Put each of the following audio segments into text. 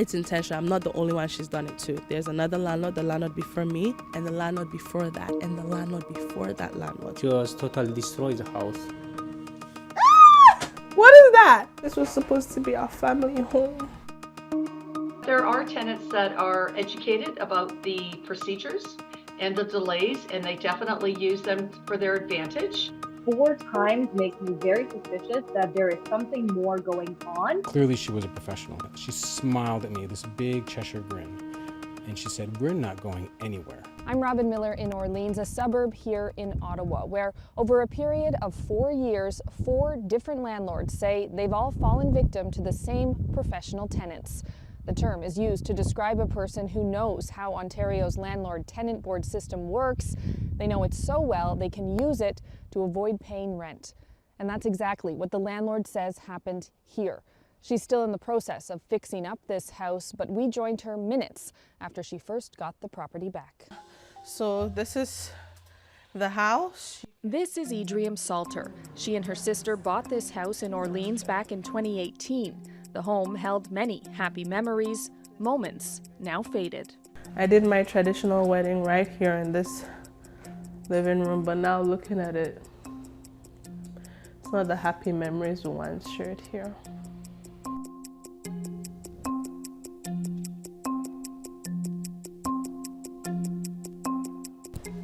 It's intentional. I'm not the only one she's done it to. There's another landlord, the landlord before me, and the landlord before that, and the landlord before that landlord. Just totally destroyed the house. What is that? This was supposed to be our family home. There are tenants that are educated about the procedures and the delays, and they definitely use them for their advantage. 4 times makes me very suspicious that there is something more going on. Clearly she was a professional. She smiled at me, this big Cheshire grin, and she said, "We're not going anywhere." I'm Robyn Miller in Orleans, a suburb here in Ottawa, where over a period of 4 years, 4 different landlords say they've all fallen victim to the same professional tenants. The term is used to describe a person who knows how Ontario's landlord-tenant board system works. They know it so well they can use it to avoid paying rent. And that's exactly what the landlord says happened here. She's still in the process of fixing up this house, but we joined her minutes after she first got the property back. So this is the house. This is Adriam Salter. She and her sister bought this house in Orleans back in 2018. The home held many happy memories, moments now faded. I did my traditional wedding right here in this living room, but now looking at it, it's not the happy memories we once shared here.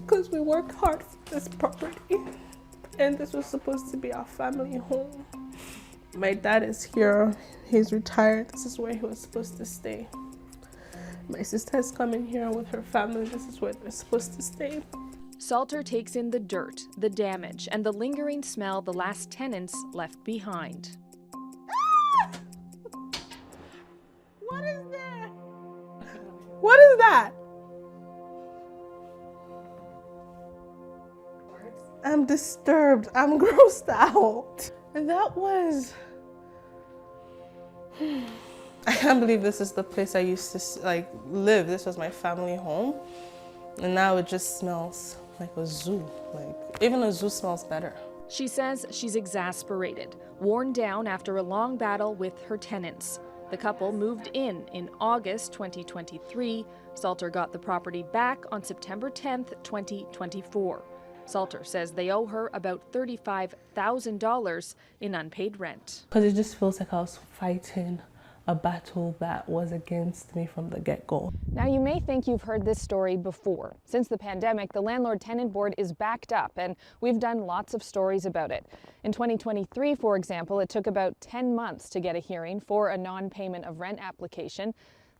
Because we worked hard for this property, and this was supposed to be our family home. My dad is here, he's retired, this is where he was supposed to stay. My sister is coming here with her family, this is where they're supposed to stay. Salter takes in the dirt, the damage, and the lingering smell the last tenants left behind. What is that? What is that? I'm disturbed, I'm grossed out. And that was... I can't believe this is the place I used to live. This was my family home. And now it just smells like a zoo. Even a zoo smells better. She says she's exasperated, worn down after a long battle with her tenants. The couple moved in August 2023. Salter got the property back on September 10th, 2024. Salter says they owe her about $35,000 in unpaid rent. Because it just feels like I was fighting a battle that was against me from the get-go. Now, you may think you've heard this story before. Since the pandemic, the Landlord-Tenant Board is backed up, and we've done lots of stories about it. In 2023, for example, it took about 10 months to get a hearing for a non-payment of rent application.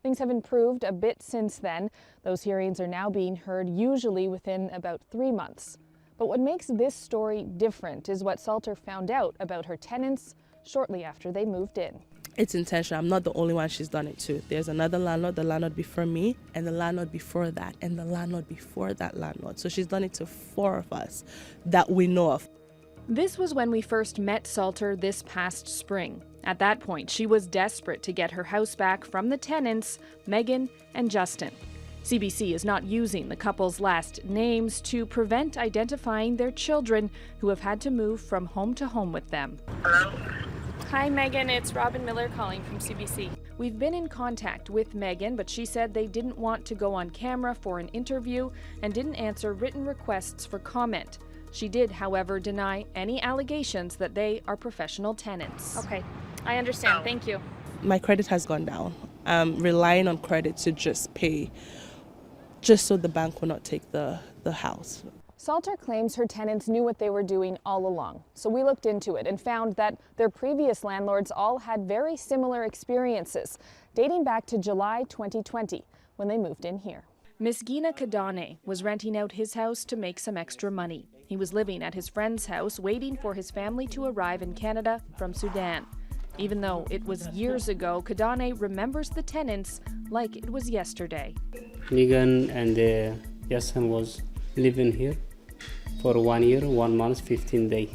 Things have improved a bit since then. Those hearings are now being heard usually within about 3 months. But what makes this story different is what Salter found out about her tenants shortly after they moved in. It's intentional. I'm not the only one she's done it to. There's another landlord, the landlord before me, and the landlord before that, and the landlord before that landlord. So she's done it to 4 of us that we know of. This was when we first met Salter this past spring. At that point, she was desperate to get her house back from the tenants, Megan and Justin. CBC is not using the couple's last names to prevent identifying their children who have had to move from home to home with them. Hello? Hi Megan, it's Robyn Miller calling from CBC. We've been in contact with Megan, but she said they didn't want to go on camera for an interview and didn't answer written requests for comment. She did, however, deny any allegations that they are professional tenants. Okay, I understand. Thank you. My credit has gone down. I'm relying on credit to just pay, just so the bank will not take the house. Salter claims her tenants knew what they were doing all along, so we looked into it and found that their previous landlords all had very similar experiences, dating back to July 2020, when they moved in here. Miss Gina Kadane was renting out his house to make some extra money. He was living at his friend's house, waiting for his family to arrive in Canada from Sudan. Even though it was years ago, Kadane remembers the tenants like it was yesterday. Megan and Justin was living here for 1 year, 1 month, 15 days.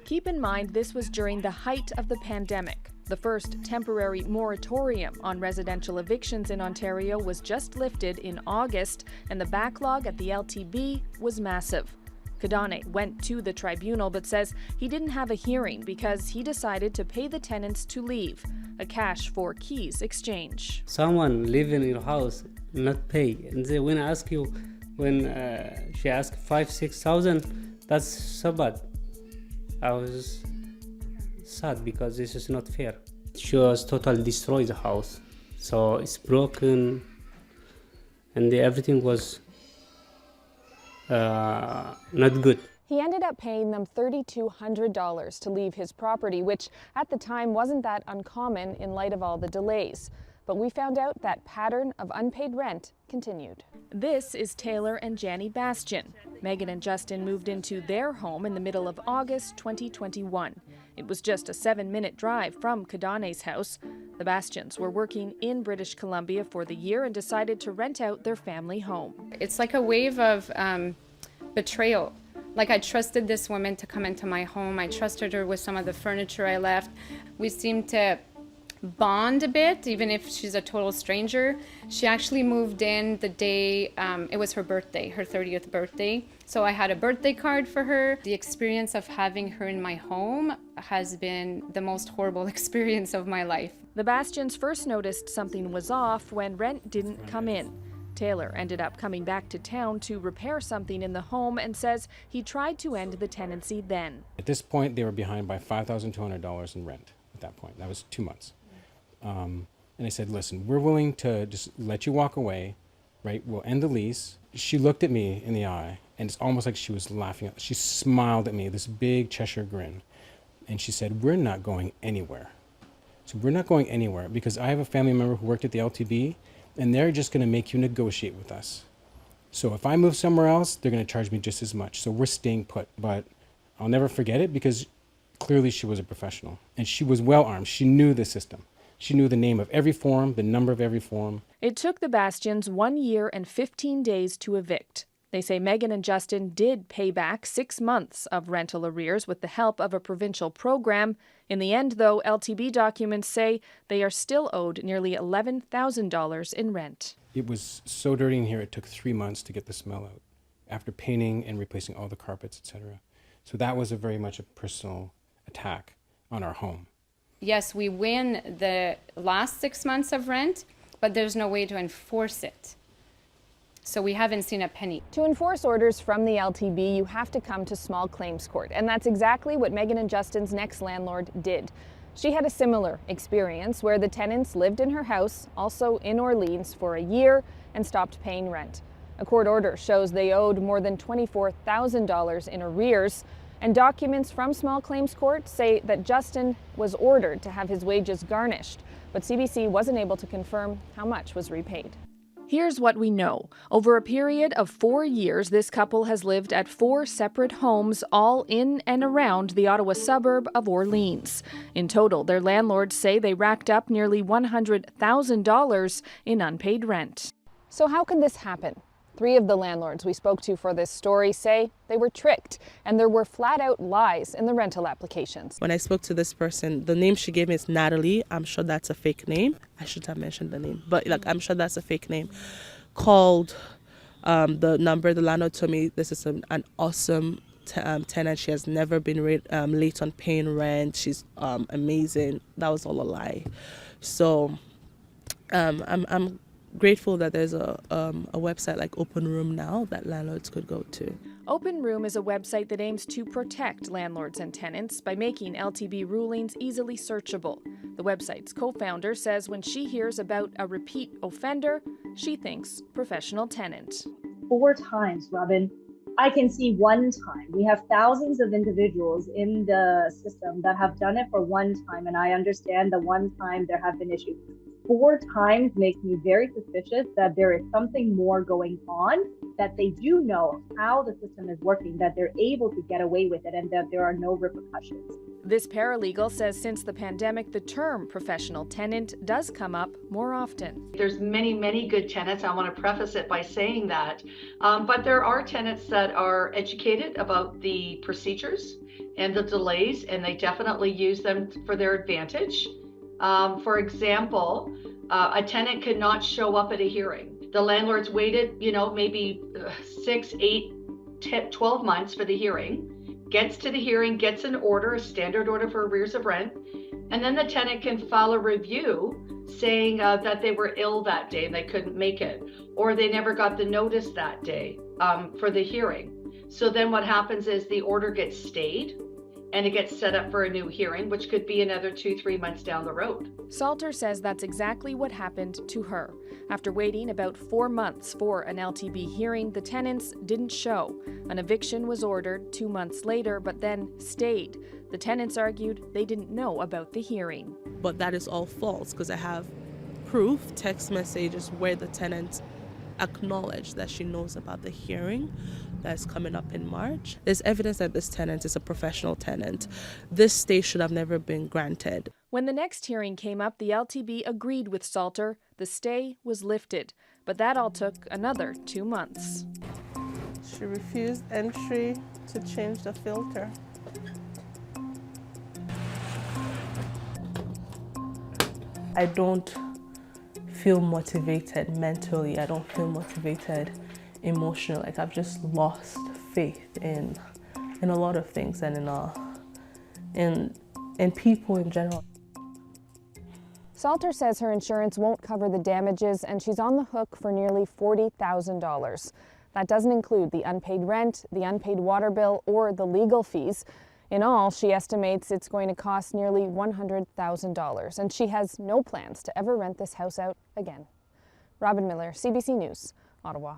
Keep in mind, this was during the height of the pandemic. The first temporary moratorium on residential evictions in Ontario was just lifted in August, and the backlog at the LTB was massive. Kadane went to the tribunal but says he didn't have a hearing because he decided to pay the tenants to leave. a cash for keys exchange. Someone live in your house, not pay. And then when I ask you, when she asked 5,000-6,000, that's so bad. I was sad because this is not fair. She was totally destroyed the house. So it's broken and everything was not good. He ended up paying them $3,200 to leave his property, which at the time wasn't that uncommon in light of all the delays. But we found out that pattern of unpaid rent continued. This is Taylor and Janny Bastian. Megan and Justin moved into their home in the middle of August 2021. It was just a 7-minute drive from Kadane's house. The Bastians were working in British Columbia for the year and decided to rent out their family home. It's like a wave of betrayal. Like, I trusted this woman to come into my home. I trusted her with some of the furniture I left. We seemed to bond a bit, even if she's a total stranger. She actually moved in the day, it was her birthday, her 30th birthday. So I had a birthday card for her. The experience of having her in my home has been the most horrible experience of my life. The Bastians first noticed something was off when rent didn't come in. Taylor ended up coming back to town to repair something in the home and says he tried to end the tenancy then. At this point, they were behind by $5,200 in rent at that point. That was 2 months. And I said, listen, we're willing to just let you walk away, right? We'll end the lease. She looked at me in the eye, and it's almost like she was laughing. She smiled at me, this big Cheshire grin. And she said, we're not going anywhere. So we're not going anywhere because I have a family member who worked at the LTB, and they're just going to make you negotiate with us. So if I move somewhere else, they're going to charge me just as much. So we're staying put. But I'll never forget it because clearly she was a professional. And she was well armed. She knew the system. She knew the name of every form, the number of every form. It took the Bastians 1 year and 15 days to evict. They say Megan and Justin did pay back 6 months of rental arrears with the help of a provincial program. In the end, though, LTB documents say they are still owed nearly $11,000 in rent. It was so dirty in here, it took 3 months to get the smell out after painting and replacing all the carpets, etc. So that was very much a personal attack on our home. Yes, we win the last 6 months of rent, but there's no way to enforce it. So we haven't seen a penny. To enforce orders from the LTB, you have to come to small claims court, and that's exactly what Megan and Justin's next landlord did. She had a similar experience where the tenants lived in her house, also in Orleans, for a year and stopped paying rent. A court order shows they owed more than $24,000 in arrears, and documents from small claims court say that Justin was ordered to have his wages garnished, but CBC wasn't able to confirm how much was repaid. Here's what we know. Over a period of 4 years, this couple has lived at 4 separate homes, all in and around the Ottawa suburb of Orleans. In total, their landlords say they racked up nearly $100,000 in unpaid rent. So how can this happen? 3 of the landlords we spoke to for this story say they were tricked, and there were flat-out lies in the rental applications. When I spoke to this person, the name she gave me is Natalie. I'm sure that's a fake name. I should have mentioned the name, but I'm sure that's a fake name. Called the number. The landlord told me this is an awesome tenant. She has never been late on paying rent. She's amazing. That was all a lie. So I'm grateful that there's a website like Open Room now that landlords could go to. Open Room is a website that aims to protect landlords and tenants by making LTB rulings easily searchable. The website's co-founder says when she hears about a repeat offender, she thinks professional tenant. 4 times, Robyn. I can see 1 time. We have thousands of individuals in the system that have done it for 1 time, and I understand the 1 time there have been issues. 4 times makes me very suspicious that there is something more going on, that they do know how the system is working, that they're able to get away with it, and that there are no repercussions. This paralegal says since the pandemic, the term professional tenant does come up more often. There's many good tenants. I want to preface it by saying that. But there are tenants that are educated about the procedures and the delays, and they definitely use them for their advantage. For example, a tenant could not show up at a hearing. The landlord's waited, maybe 6, 8, 10, 12 months for the hearing, gets to the hearing, gets an order, a standard order for arrears of rent, And then the tenant can file a review saying that they were ill that day and they couldn't make it, or they never got the notice that day for the hearing. So then what happens is the order gets stayed and it gets set up for a new hearing, which could be another 2-3 months down the road. Salter says that's exactly what happened to her. After waiting about 4 months for an LTB hearing, the tenants didn't show. An eviction was ordered 2 months later, but then stayed. The tenants argued they didn't know about the hearing. But that is all false because I have proof, text messages where the tenant acknowledged that she knows about the hearing that's coming up in March. There's evidence that this tenant is a professional tenant. This stay should have never been granted. When the next hearing came up, the LTB agreed with Salter. The stay was lifted, but that all took another 2 months. She refused entry to change the filter. I don't feel motivated mentally. I don't feel motivated emotionally. Like I've just lost faith in a lot of things and in people in general. Salter says her insurance won't cover the damages and she's on the hook for nearly $40,000. That doesn't include the unpaid rent, the unpaid water bill, or the legal fees. In all, she estimates it's going to cost nearly $100,000, and she has no plans to ever rent this house out again. Robyn Miller, CBC News, Ottawa.